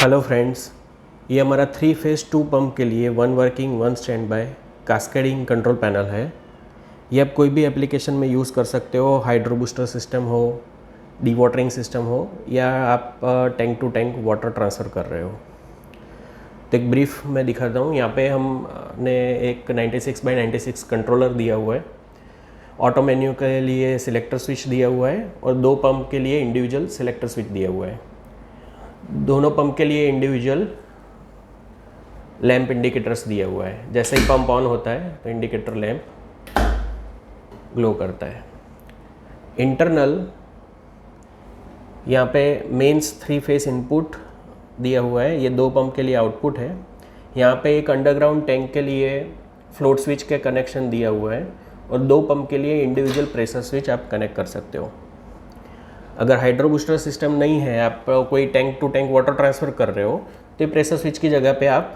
Hello friends, ये हमारा 3 phase 2 pump के लिए 1 working 1 stand by cascading control panel है। ये आप कोई भी एप्लीकेशन में यूज़ कर सकते हो, हाइड्रो बूस्टर सिस्टम हो, डी वाटरिंग सिस्टम हो, या आप tank to tank water transfer कर रहे हो। तो एक ब्रीफ मैं दिखाता हूँ। यहाँ पे हमने एक 96 बाय 96 कंट्रोलर दिया हुआ है, ऑटो मेन्यू के लिए सिलेक्टर स्विच दिया हुआ है और 2 पंप के लिए इंडिविजुअल सिलेक्टर स्विच दिया हुआ है। दोनों पंप के लिए इंडिविजुअल लैंप इंडिकेटर्स दिया हुआ है। जैसे ही पंप ऑन होता है तो इंडिकेटर लैंप ग्लो करता है। इंटरनल यहाँ पे मेंस 3 फेस इनपुट दिया हुआ है, ये 2 पंप के लिए आउटपुट है। यहाँ पे एक अंडरग्राउंड टैंक के लिए फ्लोट स्विच के कनेक्शन दिया हुआ है और 2 पंप के लिए इंडिविजुअल प्रेशर स्विच आप कनेक्ट कर सकते हो। अगर हाइड्रो बूस्टर सिस्टम नहीं है, आप कोई tank to tank water transfer कर रहे हो, तो प्रेशर स्विच की जगह पे आप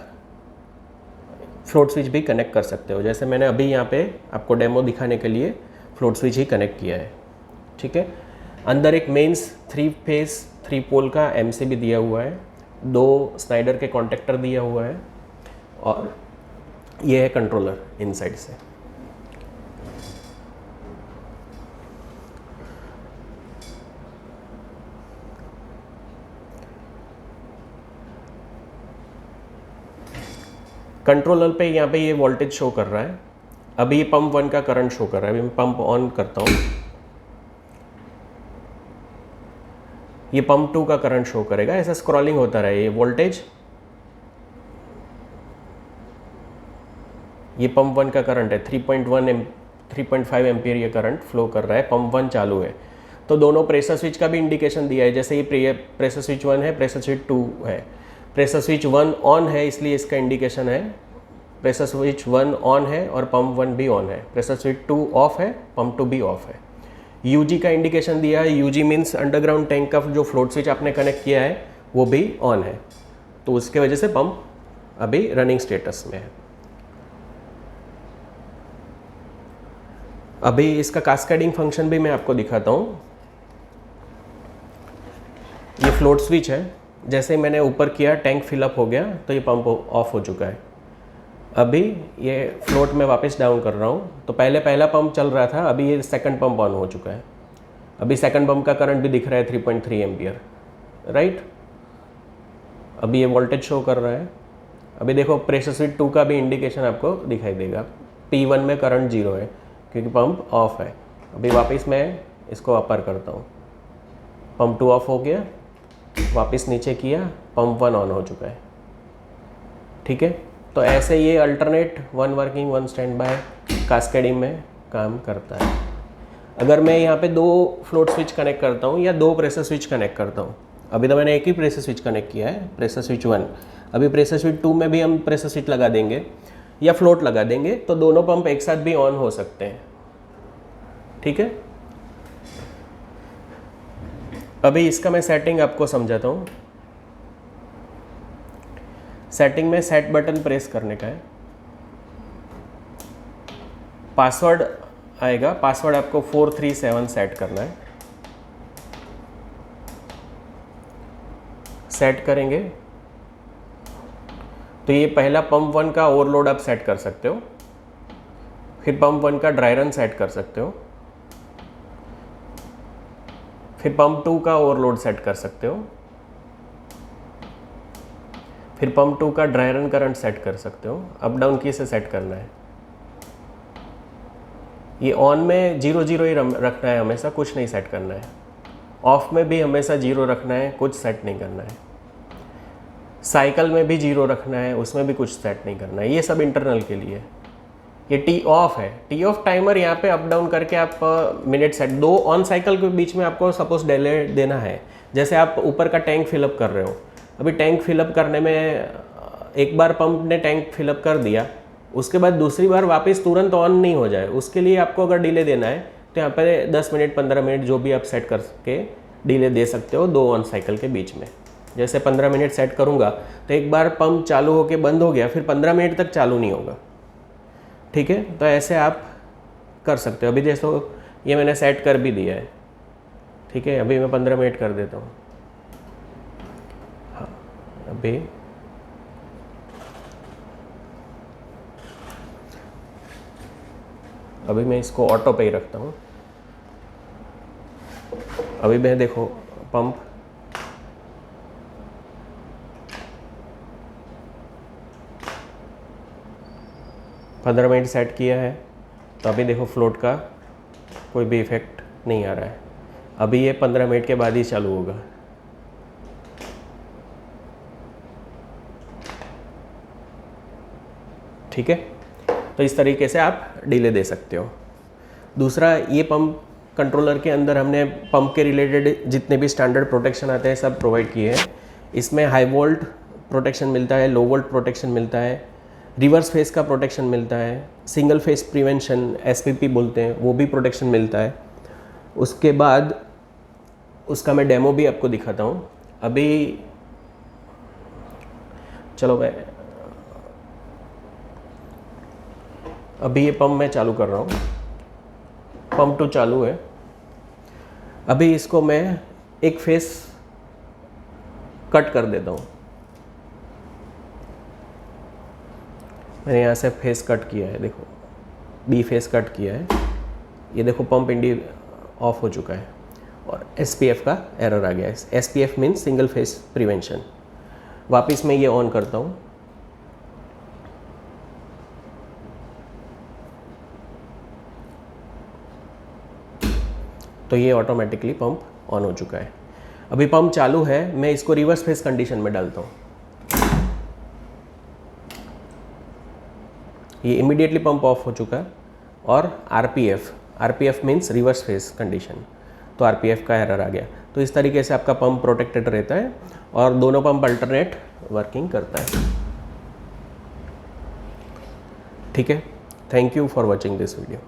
फ्लोट स्विच भी कनेक्ट कर सकते हो। जैसे मैंने अभी यहाँ पे आपको डेमो दिखाने के लिए फ्लोट स्विच ही कनेक्ट किया है। ठीक है। अंदर एक मेंस 3 फेस 3 पोल का MCB दिया हुआ है, 2 स्नाइडर के कॉन्टेक्टर दिया हुआ है और ये है कंट्रोलर इनसाइड से। कंट्रोलर पे यहाँ पे ये वोल्टेज शो कर रहा है। अभी ये पंप 1 का करंट शो कर रहा है। अभी मैं पंप ऑन करता हूँ, ये पंप 2 का करंट शो करेगा। ऐसा स्क्रॉलिंग होता रहा है। ये वोल्टेज, ये पंप 1 का करंट है, 3.5 एम्पियर ये करंट फ्लो कर रहा है। पंप 1 चालू है। तो दोनों प्रेशर स्विच का भी इंडिकेशन दिया है। जैसे ये प्रेशर स्विच 1 है, प्रेशर स्विच 2 है। प्रेशर स्विच 1 ऑन है इसलिए इसका इंडिकेशन है प्रेशर स्विच 1 ऑन है और पंप 1 भी ऑन है। प्रेशर स्विच 2 ऑफ है, पंप 2 भी ऑफ है। UG का इंडिकेशन दिया है। UG मीन्स अंडरग्राउंड टैंक का जो फ्लोट स्विच आपने कनेक्ट किया है वो भी ऑन है, तो उसके वजह से पंप अभी रनिंग स्टेटस में है। अभी इसका कास्केडिंग फंक्शन भी मैं आपको दिखाता हूँ। ये फ्लोट स्विच है। जैसे मैंने ऊपर किया, टैंक फिलअप हो गया तो ये पंप ऑफ हो चुका है। अभी ये फ्लोट में वापस डाउन कर रहा हूँ, तो पहला पंप चल रहा था, अभी ये सेकंड पंप ऑन हो चुका है। अभी सेकंड पंप का करंट भी दिख रहा है 3.3 एम्पियर, राइट। अभी ये वोल्टेज शो कर रहा है। अभी देखो प्रेशर स्विच 2 का भी इंडिकेशन आपको दिखाई देगा। P1 में करंट 0 है क्योंकि पंप ऑफ है। अभी वापस मैं इसको अपर करता हूँ, पंप 2 ऑफ हो गया, वापस नीचे किया, पंप 1 ऑन हो चुका है। ठीक है। तो ऐसे ये alternate 1 working 1 stand by cascading में काम करता है। अगर मैं यहाँ पे 2 फ्लोट स्विच कनेक्ट करता हूँ या 2 प्रेशर स्विच कनेक्ट करता हूँ, अभी तो मैंने एक ही प्रेशर स्विच कनेक्ट किया है, प्रेशर स्विच 1। अभी प्रेशर स्विच 2 में भी हम प्रेशर स्विच लगा देंगे या फ्लोट लगा देंगे, तो दोनों पंप एक साथ भी ऑन हो सकते हैं। ठीक है। अभी इसका मैं सेटिंग आपको समझाता हूँ। सेटिंग में सेट बटन प्रेस करने का है, पासवर्ड आएगा, पासवर्ड आपको 437 सेट करना है। सेट करेंगे तो ये पहला पंप 1 का ओवरलोड आप सेट कर सकते हो, फिर पंप 1 का ड्राई रन सेट कर सकते हो, फिर पंप 2 का ओवरलोड सेट कर सकते हो, फिर पंप 2 का ड्राई रन करंट सेट कर सकते हो। अप डाउन की से सेट करना है। ये ऑन में 0 ही रखना है हमेशा, कुछ नहीं सेट करना है। ऑफ में भी हमेशा 0 रखना है, कुछ सेट नहीं करना है। साइकिल में भी 0 रखना है, उसमें भी कुछ सेट नहीं करना है। ये सब इंटरनल के लिए। ये टी ऑफ है। टी ऑफ टाइमर यहाँ पे अप डाउन करके आप मिनट सेट, 2 ऑन साइकिल के बीच में आपको सपोज डिले देना है। जैसे आप ऊपर का टैंक फिलअप कर रहे हो, अभी टैंक फिलअप करने में एक बार पंप ने टैंक फिलअप कर दिया, उसके बाद दूसरी बार वापस तुरंत ऑन नहीं हो जाए, उसके लिए आपको अगर डिले देना है तो यहाँ पे 10 मिनट 15 मिनट जो भी आप सेट करके डिले दे सकते हो 2 ऑन साइकिल के बीच में। जैसे 15 मिनट सेट करूँगा तो एक बार पंप चालू होके बंद हो गया, फिर 15 मिनट तक चालू नहीं होगा। ठीक है। तो ऐसे आप कर सकते हो। अभी जैसे ये मैंने सेट कर भी दिया है। ठीक है। अभी मैं 15 मिनट कर देता हूँ। हाँ, पे अभी मैं इसको ऑटो पे ही रखता हूँ। अभी मैं देखो पंप पंद्रह मिनट सेट किया है, तो अभी देखो फ्लोट का कोई भी इफेक्ट नहीं आ रहा है। अभी ये 15 मिनट के बाद ही चालू होगा। ठीक है, तो इस तरीके से आप डिले दे सकते हो। दूसरा, ये पंप कंट्रोलर के अंदर हमने पंप के रिलेटेड जितने भी स्टैंडर्ड प्रोटेक्शन आते हैं सब प्रोवाइड किए हैं। इसमें हाई वोल्ट प्रोटेक्शन मिलता है, लो वोल्ट प्रोटेक्शन मिलता है, रिवर्स फेस का प्रोटेक्शन मिलता है, सिंगल फेस प्रिवेंशन SPP बोलते हैं वो भी प्रोटेक्शन मिलता है। उसके बाद उसका मैं डेमो भी आपको दिखाता हूँ। अभी चलो अभी ये पंप मैं चालू कर रहा हूँ, पंप 2 चालू है। अभी इसको मैं एक फेस कट कर देता हूँ। मैंने यहाँ से फेस कट किया है, देखो B फेस कट किया है। ये देखो पंप इंडी ऑफ हो चुका है और SPF का एरर आ गया है। SPF means single phase prevention. वापस मैं ये ऑन करता हूँ, तो ये ऑटोमेटिकली पंप ऑन हो चुका है। अभी पंप चालू है, मैं इसको रिवर्स फेस कंडीशन में डालता हूँ। ये इमीडिएटली पंप ऑफ हो चुका है। और RPF means reverse face condition, तो RPF का एरर आ गया। तो इस तरीके से आपका पंप प्रोटेक्टेड रहता है और दोनों पंप अल्टरनेट वर्किंग करता है। ठीक है, thank you for watching this video.